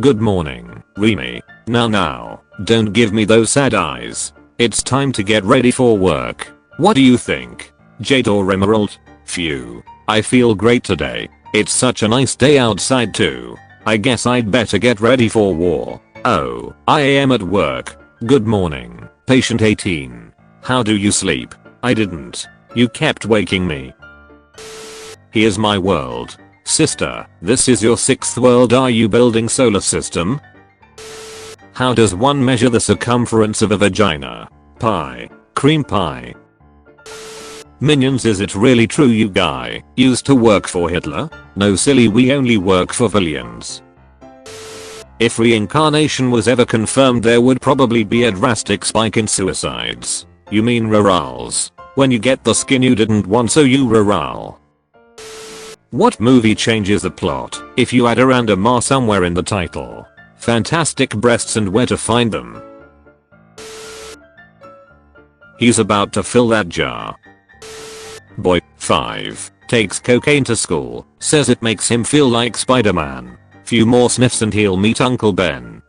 Good morning, Remy. Now, don't give me those sad eyes. It's time to get ready for work. What do you think? Jade or Emerald? Phew. I feel great today. It's such a nice day outside too. I guess I'd better get ready for war. Oh, I am at work. Good morning, patient 18. How do you sleep? I didn't. You kept waking me. Here's my world. Sister, this is your 6th world. Are you building solar system? How does one measure the circumference of a vagina? Pie. Cream pie. Minions, is it really true you guy used to work for Hitler? No silly, we only work for villains. If reincarnation was ever confirmed, there would probably be a drastic spike in suicides. You mean rurals? When you get the skin you didn't want, so you rural. What movie changes the plot if you add a random R somewhere in the title? Fantastic breasts and where to find them. He's about to fill that jar. Boy, 5, takes cocaine to school, says it makes him feel like Spider-Man. Few more sniffs and he'll meet Uncle Ben.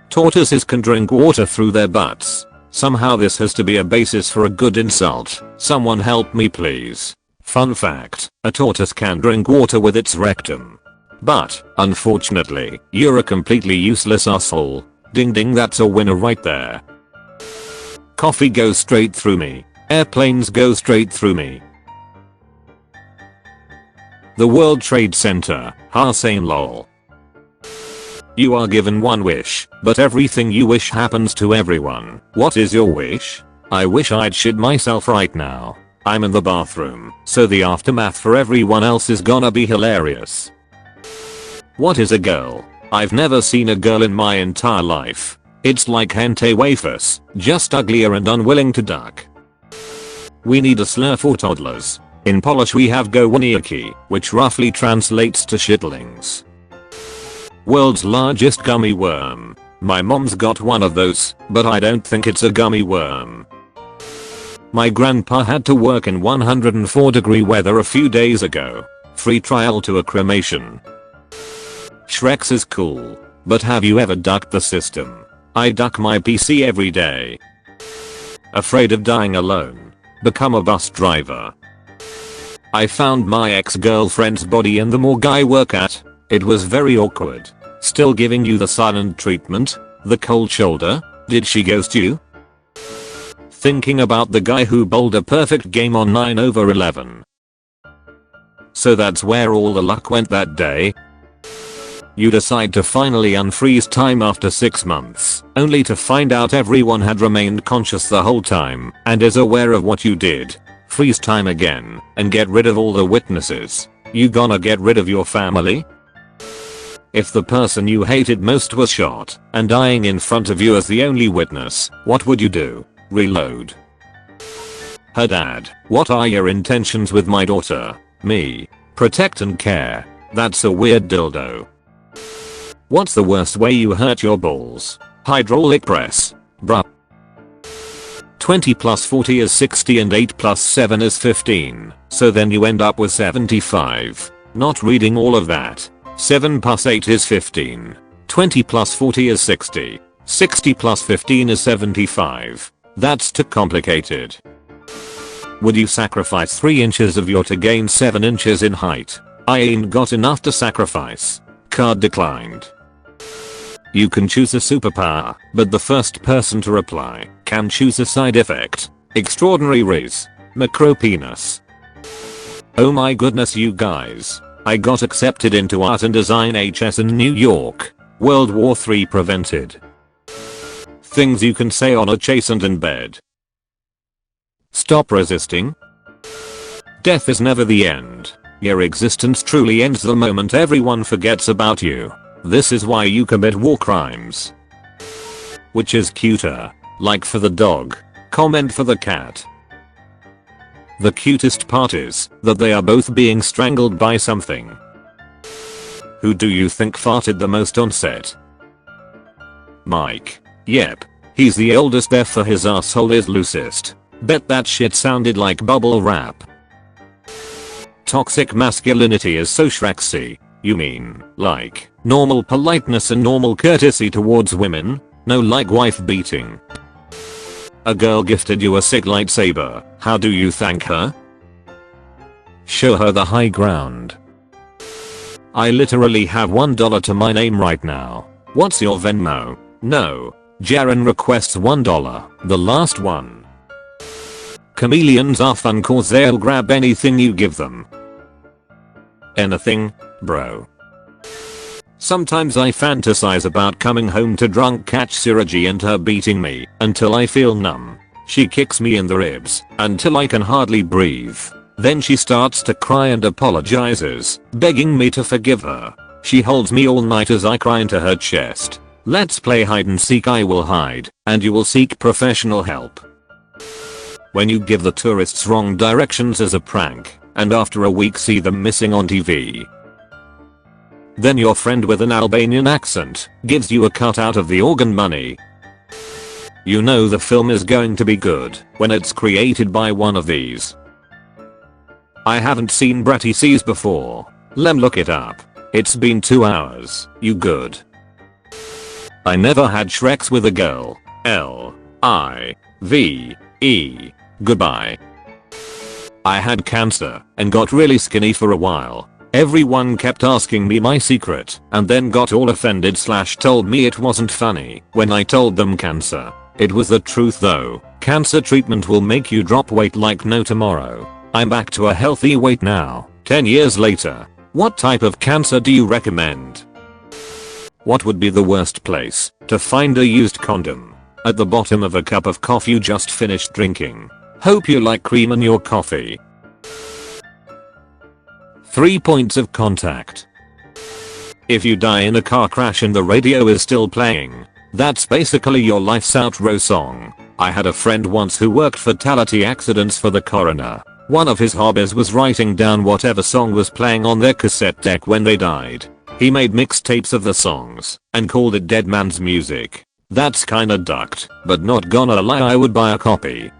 Tortoises can drink water through their butts. Somehow this has to be a basis for a good insult. Someone help me please. Fun fact, a tortoise can drink water with its rectum. But, unfortunately, you're a completely useless asshole. Ding ding, that's a winner right there. Coffee goes straight through me. Airplanes go straight through me. The World Trade Center, same lol. You are given one wish, but everything you wish happens to everyone. What is your wish? I wish I'd shit myself right now. I'm in the bathroom, so the aftermath for everyone else is gonna be hilarious. What is a girl? I've never seen a girl in my entire life. It's like hentai wafers, just uglier and unwilling to duck. We need a slur for toddlers. In Polish we have gowoniaki, which roughly translates to shitlings. World's largest gummy worm. My mom's got one of those, but I don't think it's a gummy worm. My grandpa had to work in 104-degree weather a few days ago. Free trial to a cremation. Shrek's is cool, but have you ever ducked the system? I duck my PC every day. Afraid of dying alone. Become a bus driver. I found my ex-girlfriend's body in the morgue I work at. It was very awkward. Still giving you the silent treatment? The cold shoulder? Did she ghost you? Thinking about the guy who bowled a perfect game on 9/11. So that's where all the luck went that day? You decide to finally unfreeze time after 6 months, only to find out everyone had remained conscious the whole time and is aware of what you did. Freeze time again and get rid of all the witnesses. You gonna get rid of your family? If the person you hated most was shot and dying in front of you as the only witness, what would you do? Reload. Her dad, what are your intentions with my daughter? Me. Protect and care. That's a weird dildo. What's the worst way you hurt your balls? Hydraulic press. Bruh. 20 plus 40 is 60 and 8 plus 7 is 15. So then you end up with 75. Not reading all of that. 7 plus 8 is 15. 20 plus 40 is 60. 60 plus 15 is 75. That's too complicated. Would you sacrifice 3 inches of your to gain 7 inches in height? I ain't got enough to sacrifice. Card declined. You can choose a superpower, but the first person to reply can choose a side effect. Extraordinary Riz. Macro penis. Oh my goodness you guys. I got accepted into art and design HS in New York. World War III prevented. Things you can say on a chastened in bed. Stop resisting. Death is never the end. Your existence truly ends the moment everyone forgets about you. This is why you commit war crimes. Which is cuter? Like for the dog. Comment for the cat. The cutest part is that they are both being strangled by something. Who do you think farted the most on set? Mike. Yep. He's the oldest, therefore his asshole is loosest. Bet that shit sounded like bubble wrap. Toxic masculinity is so Shrexy. You mean, like, Normal politeness and normal courtesy towards women. No like wife beating. A girl gifted you a sick lightsaber. How do you thank her? Show her the high ground. I literally have $1 to my name right now. What's your Venmo? No. Jaren requests $1. The last one. Chameleons are fun cause they'll grab anything you give them. Anything, bro. Sometimes I fantasize about coming home to drunk catch Siraji and her beating me until I feel numb. She kicks me in the ribs until I can hardly breathe. Then she starts to cry and apologizes, begging me to forgive her. She holds me all night as I cry into her chest. Let's play hide and seek. I will hide and you will seek professional help. When you give the tourists wrong directions as a prank and after a week see them missing on TV. Then your friend with an Albanian accent gives you a cutout of the organ money. You know the film is going to be good when it's created by one of these. I haven't seen Bratty Seas before. Lem look it up. It's been 2 hours. You good? I never had Shreks with a girl. L-I-V-E. Goodbye. I had cancer and got really skinny for a while. Everyone kept asking me my secret and then got all offended / told me it wasn't funny when I told them cancer. It was the truth though. Cancer treatment will make you drop weight like no tomorrow. I'm back to a healthy weight now, 10 years later. What type of cancer do you recommend? What would be the worst place to find a used condom? At the bottom of a cup of coffee you just finished drinking. Hope you like cream in your coffee. 3 points of contact. If you die in a car crash and the radio is still playing, that's basically your life's outro song. I had a friend once who worked fatality accidents for the coroner. One of his hobbies was writing down whatever song was playing on their cassette deck when they died. He made mixtapes of the songs and called it Dead Man's Music. That's kinda ducked, but not gonna lie, I would buy a copy.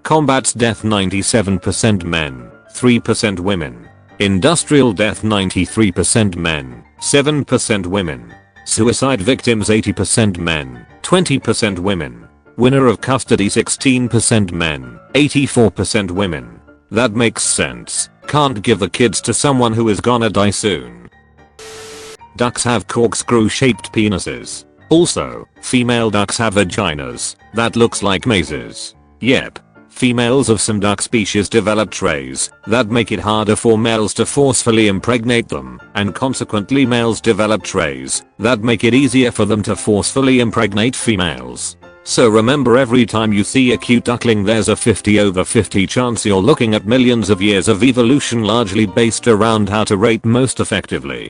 Combat's death 97% men, 3% women. Industrial death 93% men, 7% women. Suicide victims 80% men, 20% women. Winner of custody 16% men, 84% women. That makes sense. Can't give the kids to someone who is gonna die soon. Ducks have corkscrew shaped penises. Also, female ducks have vaginas that looks like mazes. Yep. Females of some duck species develop trays that make it harder for males to forcefully impregnate them, and consequently males develop trays that make it easier for them to forcefully impregnate females. So remember, every time you see a cute duckling there's a 50/50 chance you're looking at millions of years of evolution largely based around how to rate most effectively.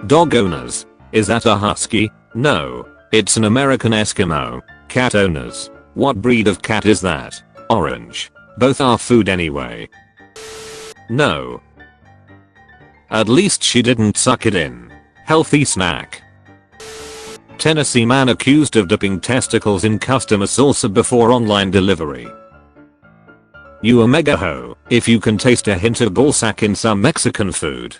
Dog owners. Is that a husky? No. It's an American Eskimo. Cat owners. What breed of cat is that? Orange. Both are food anyway. No. At least she didn't suck it in. Healthy snack. Tennessee man accused of dipping testicles in customer salsa before online delivery. You a mega hoe if you can taste a hint of ballsack in some Mexican food.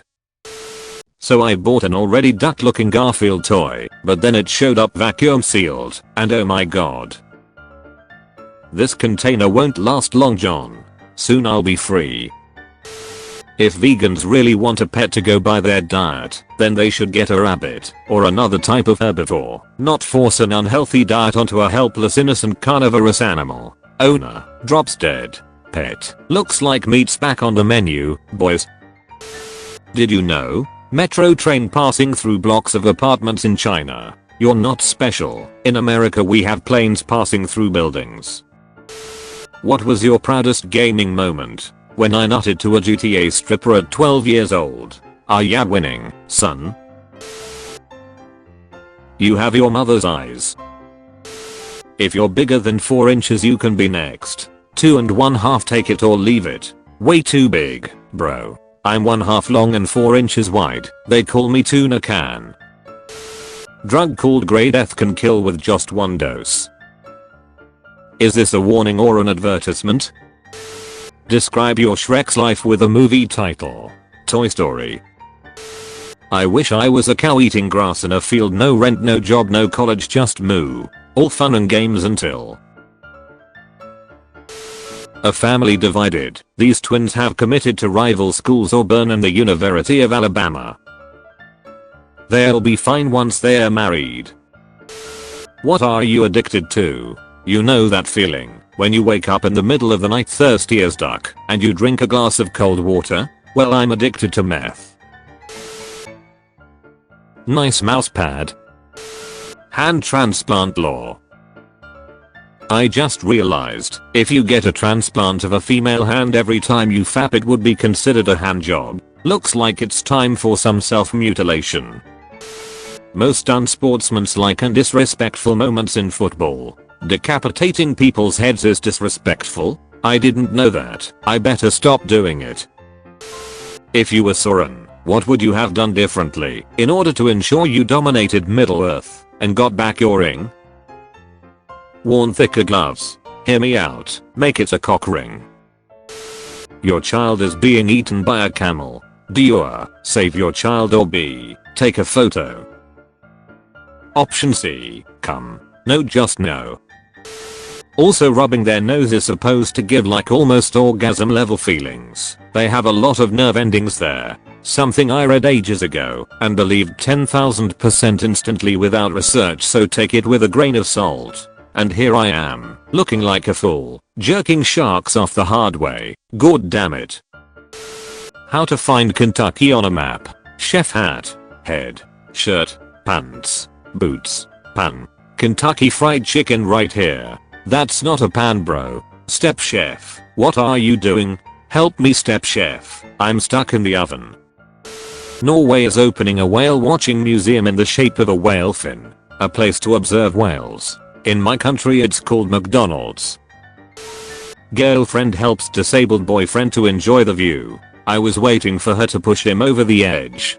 So I bought an already duck looking Garfield toy, but then it showed up vacuum sealed, and oh my god. This container won't last long, John. Soon I'll be free. If vegans really want a pet to go by their diet, then they should get a rabbit or another type of herbivore, not force an unhealthy diet onto a helpless innocent carnivorous animal. Owner drops dead. Pet looks like meat's back on the menu, boys. Did you know? Metro train passing through blocks of apartments in China. You're not special. In America we have planes passing through buildings. What was your proudest gaming moment? When I nutted to a GTA stripper at 12 years old. Are ya winning, son? You have your mother's eyes. If you're bigger than 4 inches you can be next. 2 1/2 take it or leave it. Way too big, bro. I'm 1/2 long and 4 inches wide. They call me tuna can. Drug called Grey Death can kill with just 1 dose. Is this a warning or an advertisement? Describe your Shrek's life with a movie title. Toy Story. I wish I was a cow eating grass in a field, no rent, no job, no college, just moo. All fun and games until a family divided. These twins have committed to rival schools, Auburn and the University of Alabama. They'll be fine once they're married. What are you addicted to? You know that feeling when you wake up in the middle of the night thirsty as duck and you drink a glass of cold water? Well, I'm addicted to meth. Nice mouse pad. Hand transplant law. I just realized if you get a transplant of a female hand every time you fap, it would be considered a hand job. Looks like it's time for some self-mutilation. Most unsportsmanlike and disrespectful moments in football. Decapitating people's heads is disrespectful? I didn't know that. I better stop doing it. If you were Sauron, what would you have done differently in order to ensure you dominated Middle-earth and got back your ring? Worn thicker gloves. Hear me out. Make it a cock ring. Your child is being eaten by a camel. Do you A. Save your child, or B. Take a photo? Option C. Come. No, just no. Also, rubbing their nose is supposed to give like almost orgasm level feelings. They have a lot of nerve endings there. Something I read ages ago and believed 10,000% instantly without research, so take it with a grain of salt. And here I am, looking like a fool, jerking sharks off the hard way. God damn it. How to find Kentucky on a map. Chef hat, head, shirt, pants, boots, pan. Kentucky Fried Chicken right here. That's not a pan, bro. Step chef, what are you doing? Help me, step chef. I'm stuck in the oven. Norway is opening a whale watching museum in the shape of a whale fin. A place to observe whales. In my country it's called McDonald's. Girlfriend helps disabled boyfriend to enjoy the view. I was waiting for her to push him over the edge.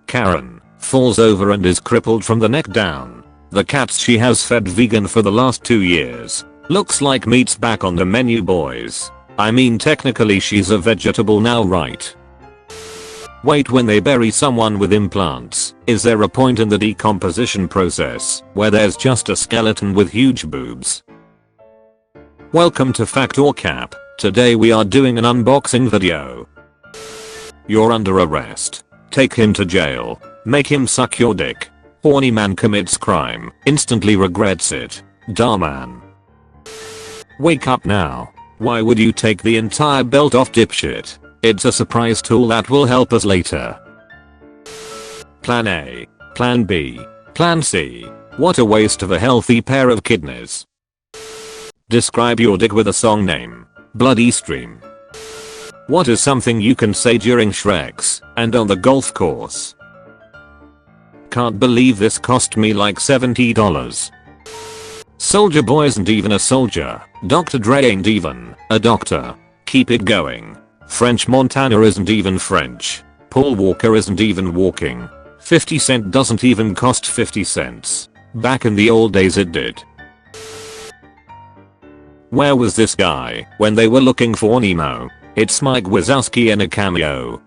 Karen falls over and is crippled from the neck down. The cats she has fed vegan for the last 2 years. Looks like meat's back on the menu, boys. I mean, technically she's a vegetable now, right? Wait, when they bury someone with implants, is there a point in the decomposition process where there's just a skeleton with huge boobs? Welcome to Fact or Cap. Today we are doing an unboxing video. You're under arrest. Take him to jail. Make him suck your dick. Horny man commits crime, instantly regrets it. Duh man. Wake up now. Why would you take the entire belt off, dipshit? It's a surprise tool that will help us later. Plan A. Plan B. Plan C. What a waste of a healthy pair of kidneys. Describe your dick with a song name. Bloody Stream. What is something you can say during Shreks and on the golf course? Can't believe this cost me like $70. Soulja Boy isn't even a soldier. Dr. Dre ain't even a doctor. Keep it going. French Montana isn't even French. Paul Walker isn't even walking. 50 Cent doesn't even cost 50 cents. Back in the old days it did. Where was this guy when they were looking for Nemo? It's Mike Wazowski in a cameo.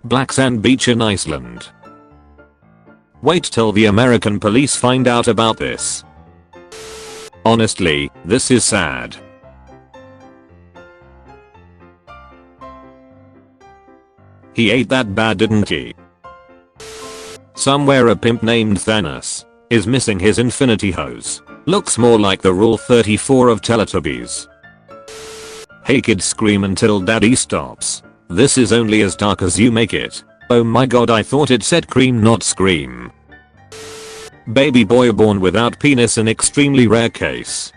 Black Sand Beach in Iceland. Wait till the American police find out about this. Honestly, this is sad. He ate that bad, didn't he? Somewhere a pimp named Thanos is missing his infinity hose. Looks more like the Rule 34 of Teletubbies. Hey kids, scream until daddy stops. This is only as dark as you make it. Oh my god, I thought it said cream, not scream. Baby boy born without penis, an extremely rare case.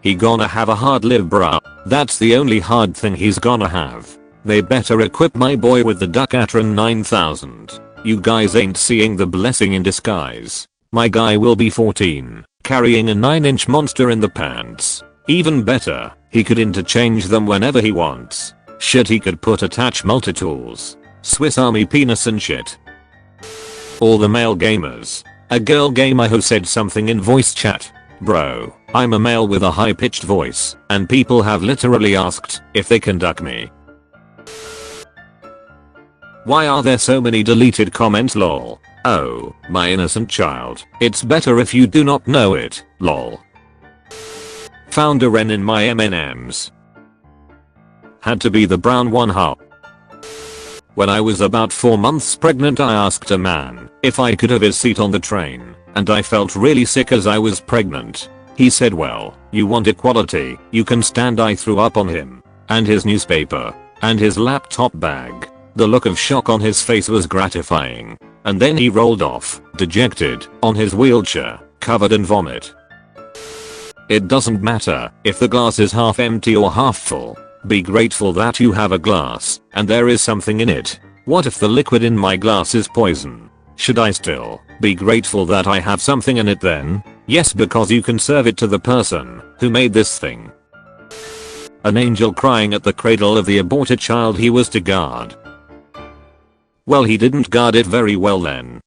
He gonna have a hard live, bruh. That's the only hard thing he's gonna have. They better equip my boy with the Ducatron 9000. You guys ain't seeing the blessing in disguise. My guy will be 14, carrying a 9-inch monster in the pants. Even better, he could interchange them whenever he wants. Shit, he could put attach multi-tools, Swiss Army penis and shit. All the male gamers. A girl gamer who said something in voice chat. Bro, I'm a male with a high-pitched voice, and people have literally asked if they can duck me. Why are there so many deleted comments lol? Oh, my innocent child. It's better if you do not know it, lol. Found a wren in my M&Ms. Had to be the brown one huh? When I was about 4 months pregnant I asked a man if I could have his seat on the train, and I felt really sick as I was pregnant. He said well, you want equality, you can stand. I threw up on him, and his newspaper, and his laptop bag. The look of shock on his face was gratifying, and then he rolled off, dejected, on his wheelchair, covered in vomit. It doesn't matter if the glass is half empty or half full. Be grateful that you have a glass and there is something in it. What if the liquid in my glass is poison? Should I still be grateful that I have something in it then? Yes, because you can serve it to the person who made this thing. An angel crying at the cradle of the aborted child he was to guard. Well, he didn't guard it very well then.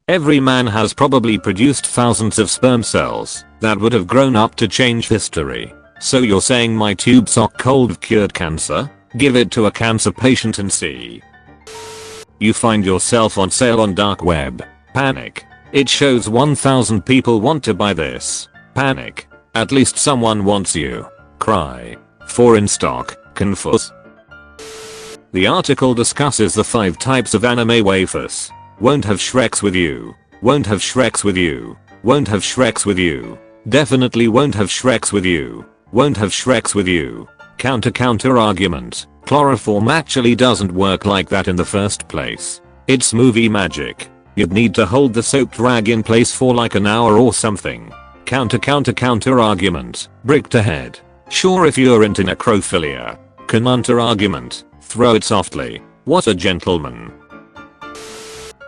Every man has probably produced thousands of sperm cells that would have grown up to change history. So you're saying my tube sock cold cured cancer? Give it to a cancer patient and see. You find yourself on sale on dark web. Panic. It shows 1,000 people want to buy this. Panic. At least someone wants you. Cry. 4 in stock. Confus. The article discusses the 5 types of anime waifus. Won't have Shreks with you. Won't have Shreks with you. Won't have Shreks with you. Definitely won't have Shreks with you. Won't have Shreks with you. Counter argument. Chloroform actually doesn't work like that in the first place. It's movie magic. You'd need to hold the soaked rag in place for like an hour or something. Counter argument. Bricked ahead. Sure, if you're into necrophilia. Counter argument. Throw it softly. What a gentleman.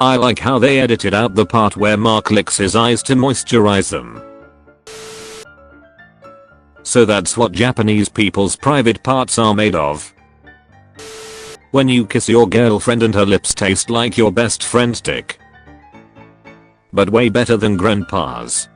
I like how they edited out the part where Mark licks his eyes to moisturize them. So that's what Japanese people's private parts are made of. When you kiss your girlfriend and her lips taste like your best friend's dick. But way better than grandpa's.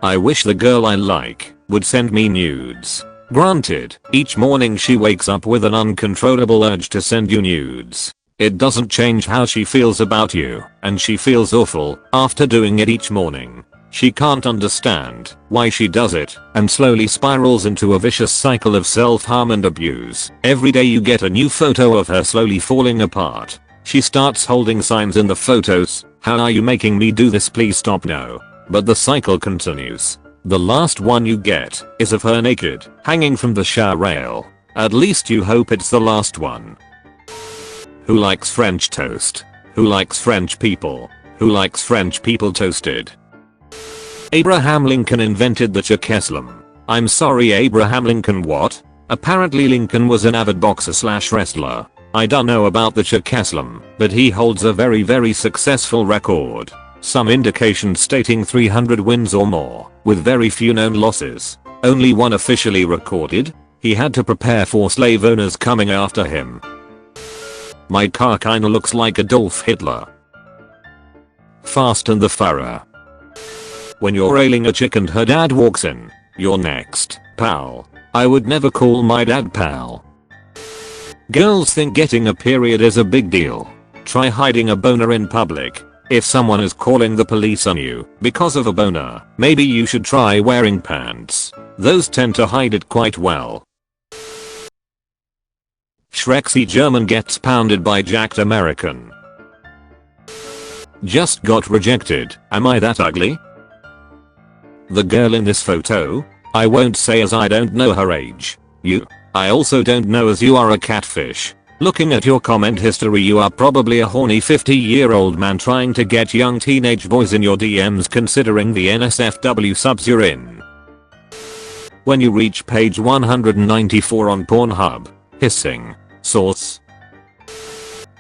I wish the girl I like would send me nudes. Granted, each morning she wakes up with an uncontrollable urge to send you nudes. It doesn't change how she feels about you, and she feels awful after doing it each morning. She can't understand why she does it, and slowly spirals into a vicious cycle of self-harm and abuse. Every day you get a new photo of her slowly falling apart. She starts holding signs in the photos. How are you making me do this? Please stop. No. But the cycle continues. The last one you get is of her naked, hanging from the shower rail. At least you hope it's the last one. Who likes French toast? Who likes French people? Who likes French people toasted? Abraham Lincoln invented the Czechoslovakian. I'm sorry, Abraham Lincoln what? Apparently Lincoln was an avid boxer/wrestler. I don't know about the Czechoslovakian, but he holds a very successful record. Some indications stating 300 wins or more, with very few known losses. Only one officially recorded. He had to prepare for slave owners coming after him. My car kinda looks like Adolf Hitler. Fast and the Furrow. When you're railing a chick and her dad walks in, you're next, pal. I would never call my dad pal. Girls think getting a period is a big deal. Try hiding a boner in public. If someone is calling the police on you because of a boner, maybe you should try wearing pants. Those tend to hide it quite well. Shreksy German gets pounded by jacked American. Just got rejected. Am I that ugly? The girl in this photo? I won't say as I don't know her age. You? I also don't know as you are a catfish. Looking at your comment history, you are probably a horny 50-year-old man trying to get young teenage boys in your DMs considering the NSFW subs you're in. When you reach page 194 on Pornhub. Hissing. Source.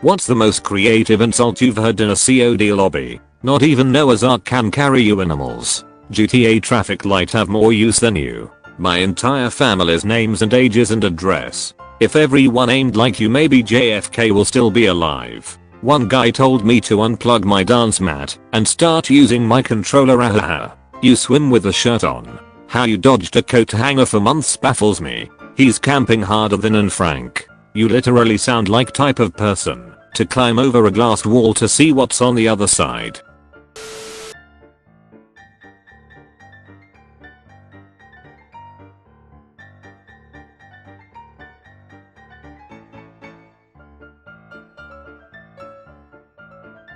What's the most creative insult you've heard in a COD lobby? Not even Noah's Ark can carry you animals. GTA traffic light have more use than you. My entire family's names and ages and address. If everyone aimed like you, maybe JFK will still be alive. One guy told me to unplug my dance mat and start using my controller. Ahaha. You swim with a shirt on. How you dodged a coat hanger for months baffles me. He's camping harder than Anne Frank. You literally sound like type of person to climb over a glass wall to see what's on the other side.